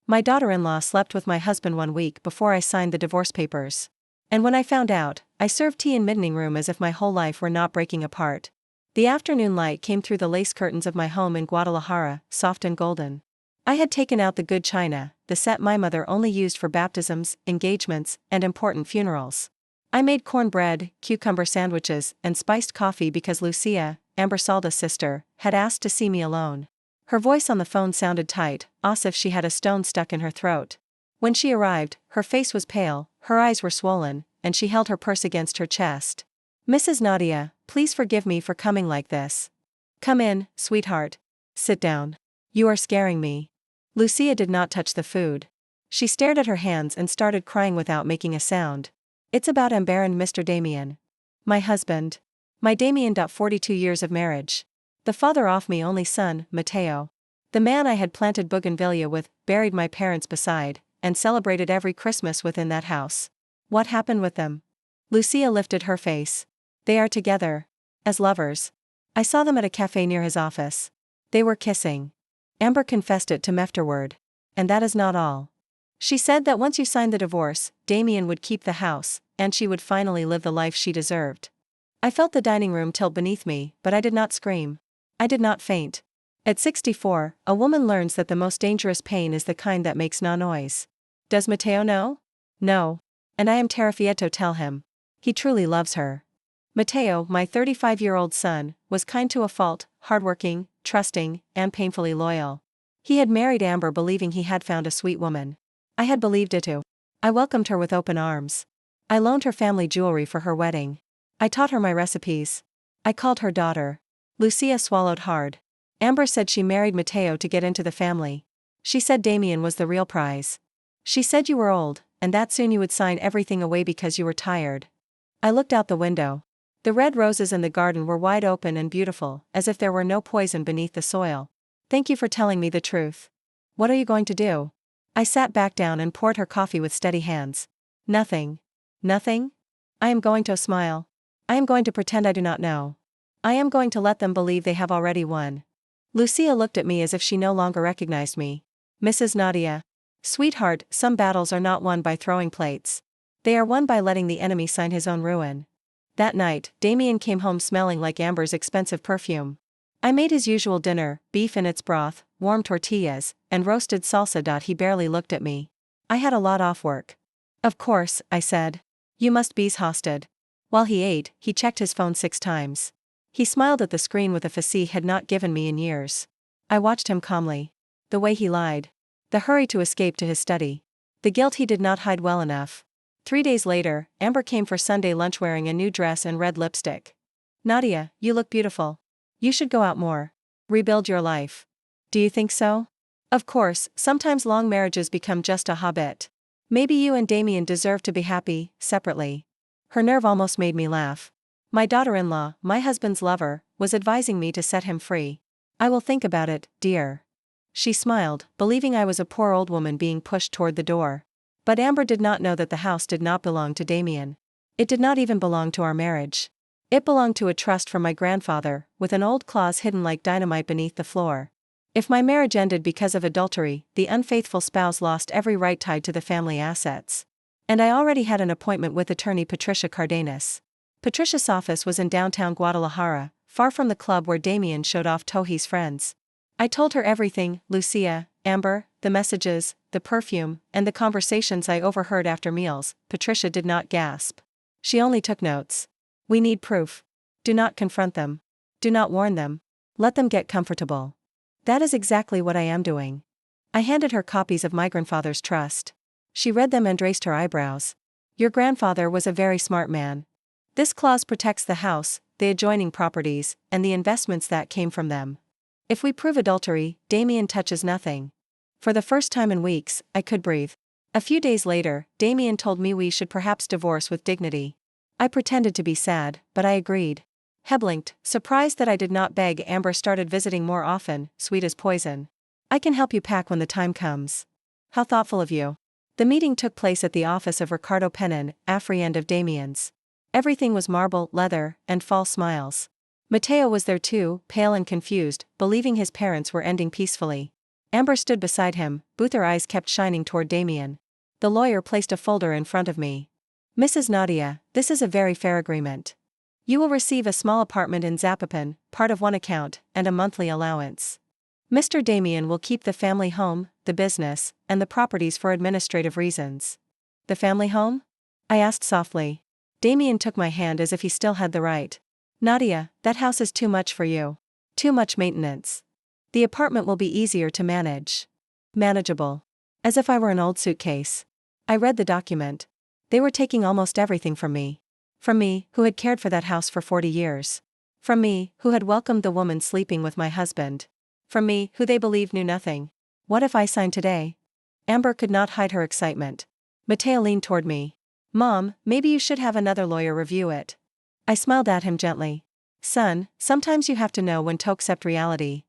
My daughter-in-law slept with my husband 1 week before I signed the divorce papers. And when I found out, I served tea in midnight room as if my whole life were not breaking apart. The afternoon light came through the lace curtains of my home in Guadalajara, soft and golden. I had taken out the good china, the set my mother only used for baptisms, engagements, and important funerals. I made cornbread, cucumber sandwiches, and spiced coffee because Lucia, Ambersalda's sister, had asked to see me alone. Her voice on the phone sounded tight, as if she had a stone stuck in her throat. When she arrived, her face was pale, her eyes were swollen, and she held her purse against her chest. "Mrs. Nadia, please forgive me for coming like this." "Come in, sweetheart. Sit down. You are scaring me." Lucia did not touch the food. She stared at her hands and started crying without making a sound. "It's about Amber and Mr. Damien. My husband. My Damien. 42 years of marriage. The father of me only son, Mateo. The man I had planted bougainvillea with, buried my parents beside, and celebrated every Christmas within that house. What happened with them?" Lucia lifted her face. "They are together. As lovers. I saw them at a cafe near his office. They were kissing. Amber confessed it to me afterward. And that is not all. She said that once you signed the divorce, Damien would keep the house, and she would finally live the life she deserved." I felt the dining room tilt beneath me, but I did not scream. I did not faint. At 64, a woman learns that the most dangerous pain is the kind that makes no noise. Does Mateo know? No. And I am terrified to tell him. He truly loves her. Mateo, my 35-year-old son, was kind to a fault, hardworking, trusting, and painfully loyal. He had married Amber believing he had found a sweet woman. I had believed it too. I welcomed her with open arms. I loaned her family jewelry for her wedding. I taught her my recipes. I called her daughter. Lucia swallowed hard. Amber said she married Mateo to get into the family. She said Damien was the real prize. She said you were old, and that soon you would sign everything away because you were tired. I looked out the window. The red roses in the garden were wide open and beautiful, as if there were no poison beneath the soil. "Thank you for telling me the truth. What are you going to do?" I sat back down and poured her coffee with steady hands. "Nothing." "Nothing?" "I am going to smile. I am going to pretend I do not know. I am going to let them believe they have already won." Lucia looked at me as if she no longer recognized me. "Mrs. Nadia. Sweetheart, some battles are not won by throwing plates. They are won by letting the enemy sign his own ruin." That night, Damien came home smelling like Amber's expensive perfume. I made his usual dinner, beef in its broth, warm tortillas, and roasted salsa. He barely looked at me. I had a lot off work. "Of course," I said. "You must be exhausted." While he ate, he checked his phone 6 times. He smiled at the screen with a face he had not given me in years. I watched him calmly. The way he lied. The hurry to escape to his study. The guilt he did not hide well enough. 3 days later, Amber came for Sunday lunch wearing a new dress and red lipstick. "Nadia, you look beautiful. You should go out more. Rebuild your life." "Do you think so?" "Of course, sometimes long marriages become just a habit. Maybe you and Damien deserve to be happy, separately." Her nerve almost made me laugh. My daughter-in-law, my husband's lover, was advising me to set him free. "I will think about it, dear." She smiled, believing I was a poor old woman being pushed toward the door. But Amber did not know that the house did not belong to Damien. It did not even belong to our marriage. It belonged to a trust from my grandfather, with an old clause hidden like dynamite beneath the floor. If my marriage ended because of adultery, the unfaithful spouse lost every right tied to the family assets. And I already had an appointment with attorney Patricia Cardenas. Patricia's office was in downtown Guadalajara, far from the club where Damien showed off to his friends. I told her everything, Lucia, Amber, the messages, the perfume, and the conversations I overheard after meals. Patricia did not gasp. She only took notes. "We need proof. Do not confront them. Do not warn them. Let them get comfortable." "That is exactly what I am doing." I handed her copies of my grandfather's trust. She read them and raised her eyebrows. "Your grandfather was a very smart man. This clause protects the house, the adjoining properties, and the investments that came from them. If we prove adultery, Damien touches nothing." For the first time in weeks, I could breathe. A few days later, Damien told me we should perhaps divorce with dignity. I pretended to be sad, but I agreed. He blinked, surprised that I did not beg. Amber started visiting more often, sweet as poison. "I can help you pack when the time comes." "How thoughtful of you." The meeting took place at the office of Ricardo Penin, friend of Damien's. Everything was marble, leather, and false smiles. Mateo was there too, pale and confused, believing his parents were ending peacefully. Amber stood beside him, both her eyes kept shining toward Damien. The lawyer placed a folder in front of me. Mrs. Nadia, this is a very fair agreement. You will receive a small apartment in Zapopan, part of one account, and a monthly allowance. Mr. Damien will keep the family home, the business, and the properties for administrative reasons. The family home? I asked softly. Damien took my hand as if he still had the right. Nadia, that house is too much for you. Too much maintenance. The apartment will be easier to manage. Manageable. As if I were an old suitcase. I read the document. They were taking almost everything from me. From me, who had cared for that house for 40 years. From me, who had welcomed the woman sleeping with my husband. From me, who they believed knew nothing. What if I signed today? Amber could not hide her excitement. Mateo leaned toward me. Mom, maybe you should have another lawyer review it. I smiled at him gently. Son, sometimes you have to know when to accept reality.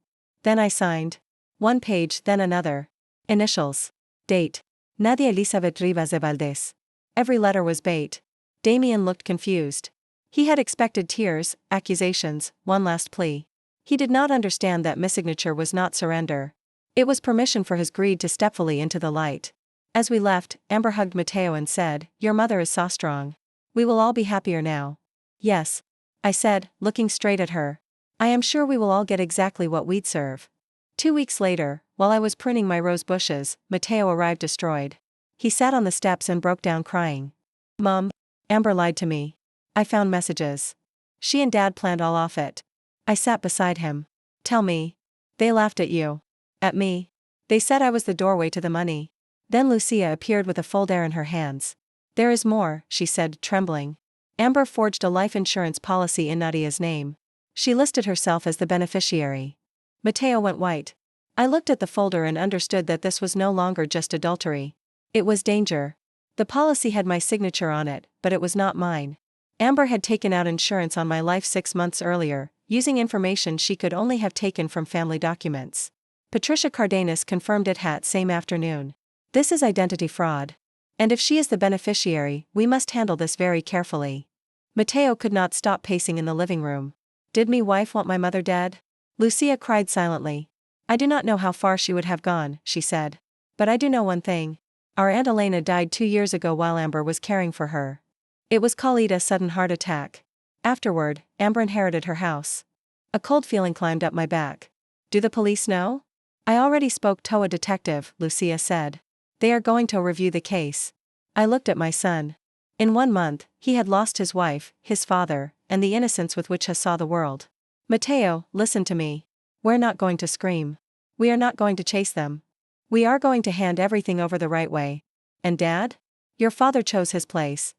Then I signed. One page, then another. Initials. Date. Nadia Elizabeth Rivas de Valdez. Every letter was bait. Damien looked confused. He had expected tears, accusations, one last plea. He did not understand that missignature was not surrender. It was permission for his greed to step fully into the light. As we left, Amber hugged Mateo and said, "Your mother is so strong. We will all be happier now." Yes. I said, looking straight at her. I am sure we will all get exactly what we'd serve. 2 weeks later, while I was pruning my rose bushes, Mateo arrived destroyed. He sat on the steps and broke down crying. Mom, Amber lied to me. I found messages. She and Dad planned all off it. I sat beside him. Tell me. They laughed at you. At me. They said I was the doorway to the money. Then Lucia appeared with a folder in her hands. There is more, she said, trembling. Amber forged a life insurance policy in Nadia's name. She listed herself as the beneficiary. Mateo went white. I looked at the folder and understood that this was no longer just adultery. It was danger. The policy had my signature on it, but it was not mine. Amber had taken out insurance on my life 6 months earlier, using information she could only have taken from family documents. Patricia Cardenas confirmed it that same afternoon. This is identity fraud. And if she is the beneficiary, we must handle this very carefully. Mateo could not stop pacing in the living room. Did me wife want my mother dead? Lucia cried silently. I do not know how far she would have gone, she said. But I do know one thing. Our Aunt Elena died 2 years ago while Amber was caring for her. It was called a sudden heart attack. Afterward, Amber inherited her house. A cold feeling climbed up my back. Do the police know? I already spoke to a detective, Lucia said. They are going to review the case. I looked at my son. In 1 month, he had lost his wife, his father, and the innocence with which he saw the world. Mateo, listen to me. We're not going to scream. We are not going to chase them. We are going to hand everything over the right way. And Dad? Your father chose his place.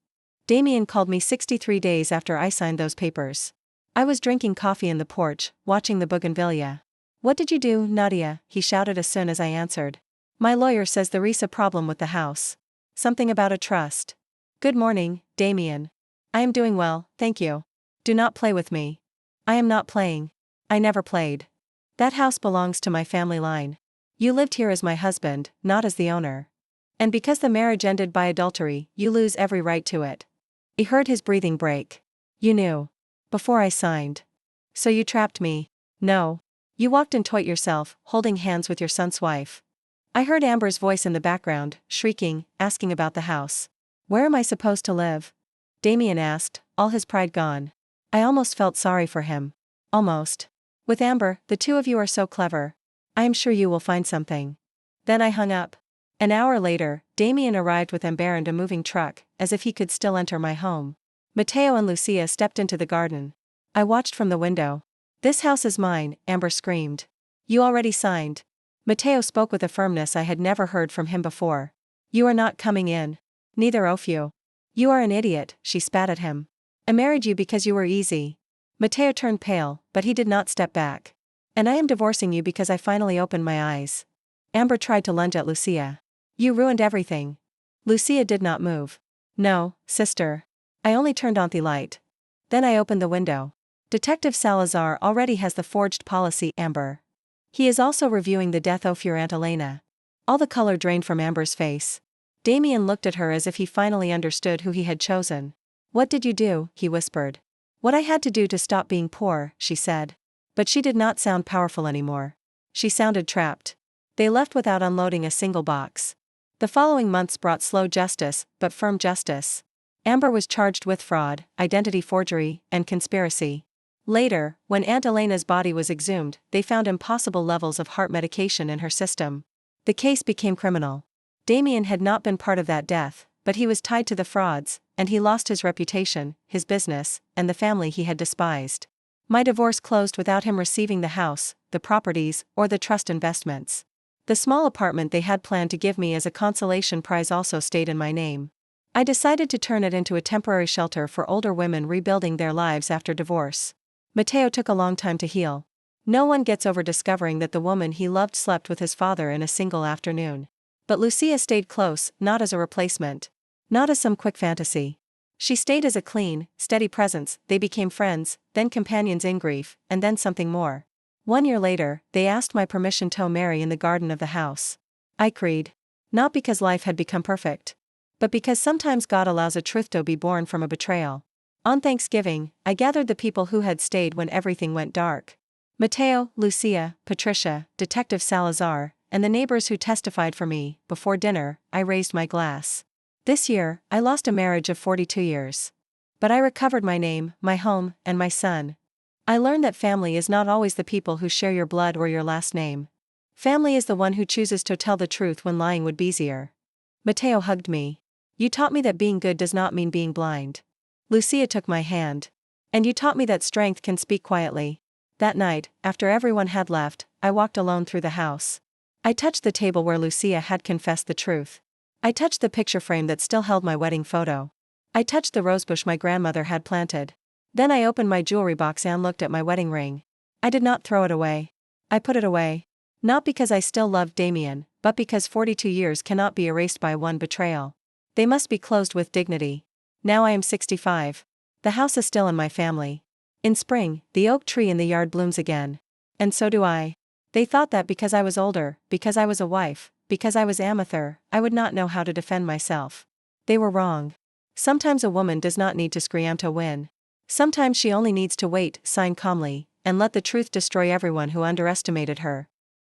Damien called me 63 days after I signed those papers. I was drinking coffee in the porch, watching the bougainvillea. What did you do, Nadia? He shouted as soon as I answered. My lawyer says there is a problem with the house. Something about a trust. Good morning, Damien. I am doing well, thank you. Do not play with me. I am not playing. I never played. That house belongs to my family line. You lived here as my husband, not as the owner. And because the marriage ended by adultery, you lose every right to it. He heard his breathing break. You knew. Before I signed. So you trapped me. No. You walked into it yourself, holding hands with your son's wife. I heard Amber's voice in the background, shrieking, asking about the house. Where am I supposed to live? Damien asked, all his pride gone. I almost felt sorry for him. Almost. With Amber, the two of you are so clever. I am sure you will find something. Then I hung up. An hour later, Damien arrived with Amber and a moving truck, as if he could still enter my home. Mateo and Lucia stepped into the garden. I watched from the window. This house is mine, Amber screamed. You already signed. Mateo spoke with a firmness I had never heard from him before. You are not coming in. Neither of you. You are an idiot, she spat at him. I married you because you were easy. Mateo turned pale, but he did not step back. And I am divorcing you because I finally opened my eyes. Amber tried to lunge at Lucia. You ruined everything. Lucia did not move. No, sister. I only turned on the light. Then I opened the window. Detective Salazar already has the forged policy, Amber. He is also reviewing the death of your Aunt Elena. All the color drained from Amber's face. Damien looked at her as if he finally understood who he had chosen. What did you do? He whispered. What I had to do to stop being poor, she said. But she did not sound powerful anymore. She sounded trapped. They left without unloading a single box. The following months brought slow justice, but firm justice. Amber was charged with fraud, identity forgery, and conspiracy. Later, when Aunt Elena's body was exhumed, they found impossible levels of heart medication in her system. The case became criminal. Damien had not been part of that death, but he was tied to the frauds, and he lost his reputation, his business, and the family he had despised. My divorce closed without him receiving the house, the properties, or the trust investments. The small apartment they had planned to give me as a consolation prize also stayed in my name. I decided to turn it into a temporary shelter for older women rebuilding their lives after divorce. Mateo took a long time to heal. No one gets over discovering that the woman he loved slept with his father in a single afternoon. But Lucia stayed close, not as a replacement. Not as some quick fantasy. She stayed as a clean, steady presence. They became friends, then companions in grief, and then something more. 1 year later, they asked my permission to marry in the garden of the house. I agreed. Not because life had become perfect, but because sometimes God allows a truth to be born from a betrayal. On Thanksgiving, I gathered the people who had stayed when everything went dark. Mateo, Lucia, Patricia, Detective Salazar, and the neighbors who testified for me. Before dinner, I raised my glass. This year, I lost a marriage of 42 years. But I recovered my name, my home, and my son. I learned that family is not always the people who share your blood or your last name. Family is the one who chooses to tell the truth when lying would be easier. Mateo hugged me. You taught me that being good does not mean being blind. Lucia took my hand. And you taught me that strength can speak quietly. That night, after everyone had left, I walked alone through the house. I touched the table where Lucia had confessed the truth. I touched the picture frame that still held my wedding photo. I touched the rosebush my grandmother had planted. Then I opened my jewelry box and looked at my wedding ring. I did not throw it away. I put it away. Not because I still loved Damien, but because 42 years cannot be erased by one betrayal. They must be closed with dignity. Now I am 65. The house is still in my family. In spring, the oak tree in the yard blooms again. And so do I. They thought that because I was older, because I was a wife, because I was amateur, I would not know how to defend myself. They were wrong. Sometimes a woman does not need to scream to win. Sometimes she only needs to wait, sign calmly, and let the truth destroy everyone who underestimated her.